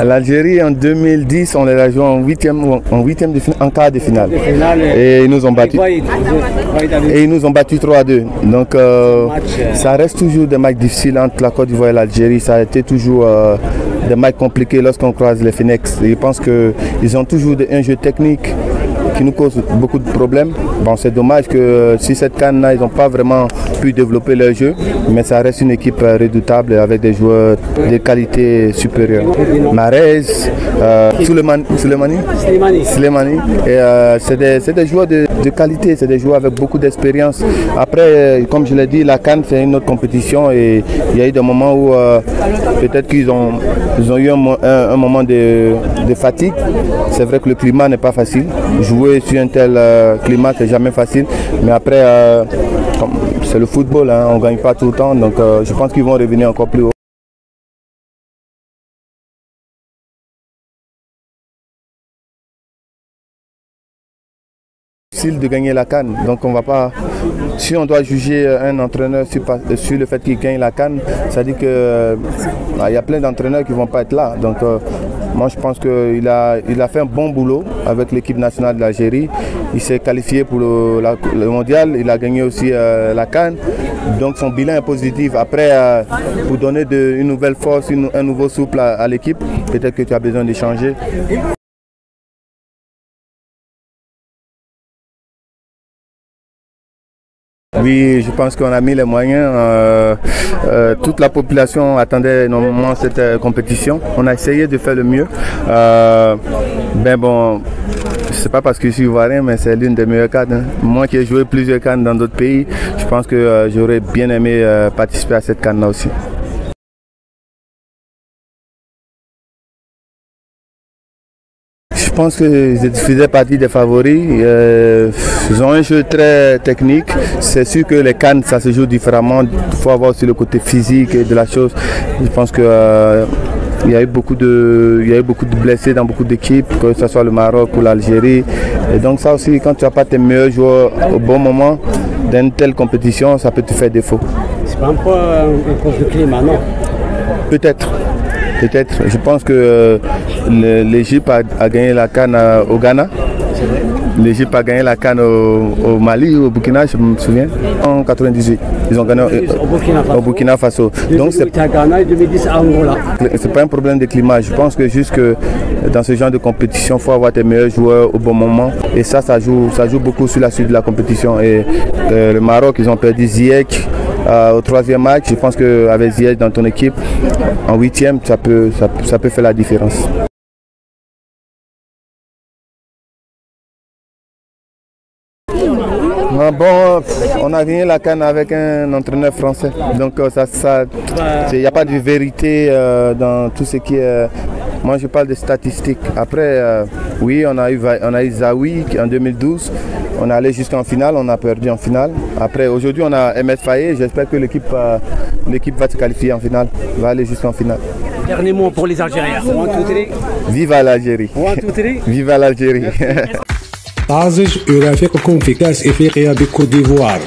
L'Algérie en 2010, on les a joué en quart de finale. Et ils nous ont battus. Et ils nous ont battus 3-2. Donc ça reste toujours des matchs difficiles entre la Côte d'Ivoire et l'Algérie. Ça a été toujours des matchs compliqués lorsqu'on croise les Phoenix. Et je pense qu'ils ont toujours un jeu technique qui nous cause beaucoup de problèmes. Bon, c'est dommage que si cette CAN-là, ils n'ont pas vraiment pu développer leur jeu, mais ça reste une équipe redoutable avec des joueurs de qualité supérieure. Mahrez, Souleymani. Et c'est des joueurs de qualité, c'est des joueurs avec beaucoup d'expérience. Après, comme je l'ai dit, la CAN c'est une autre compétition et il y a eu des moments où peut-être qu'ils ont eu un moment de fatigue. C'est vrai que le climat n'est pas facile. Jouer sur un tel climat, c'est jamais facile. Mais après, c'est le football, hein, on ne gagne pas tout le temps. Donc je pense qu'ils vont revenir encore plus haut. Difficile de gagner la CAN. Donc on va pas. Si on doit juger un entraîneur sur le fait qu'il gagne la CAN, ça dit que il y a plein d'entraîneurs qui ne vont pas être là. Donc moi je pense qu'il a fait un bon boulot avec l'équipe nationale de l'Algérie. Il s'est qualifié pour le mondial, il a gagné aussi la CAN. Donc son bilan est positif. Après, pour donner une nouvelle force, un nouveau souffle à l'équipe, peut-être que tu as besoin d'échanger. Oui, je pense qu'on a mis les moyens. Toute la population attendait normalement cette compétition. On a essayé de faire le mieux. Ben bon, c'est pas parce que je suis ivoirien, mais c'est l'une des meilleures CAN. Hein. Moi qui ai joué plusieurs CAN dans d'autres pays, je pense que j'aurais bien aimé participer à cette CAN-là aussi. Je pense qu'ils faisaient partie des favoris. Ils ont un jeu très technique. C'est sûr que les CAN, ça se joue différemment. Il faut avoir aussi le côté physique de la chose. Je pense qu'il y a eu beaucoup de blessés dans beaucoup d'équipes, que ce soit le Maroc ou l'Algérie. Et donc ça aussi, quand tu n'as pas tes meilleurs joueurs au bon moment dans une telle compétition, ça peut te faire défaut. C'est pas un peu à cause du climat, non? Peut-être. Peut-être. Je pense que l'Égypte a gagné la CAN au Ghana. L'Égypte a gagné la CAN au Mali, au Burkina, je me souviens, en 98. Ils ont gagné au Burkina Faso. Donc c'est à Ghana et 2010 à Angola. C'est pas un problème de climat. Je pense que juste que dans ce genre de compétition, il faut avoir tes meilleurs joueurs au bon moment. Et ça joue beaucoup sur la suite de la compétition. Et le Maroc, ils ont perdu Ziyech. Au troisième match, je pense qu'avec Ziyech dans ton équipe, en huitième, ça peut faire la différence. Bon, on a gagné la CAN avec un entraîneur français. Donc il n'y a pas de vérité dans tout ce qui est... Moi je parle de statistiques. Après, oui, on a eu Zawi en 2012. On est allé jusqu'en finale, on a perdu en finale. Après, aujourd'hui, on a MS Faye. J'espère que l'équipe va se qualifier en finale, va aller jusqu'en finale. Dernier mot pour les Algériens. Viva l'Algérie. Viva l'Algérie. طازج يرافقكم في كأس إفريقيا بكوت ديفوار.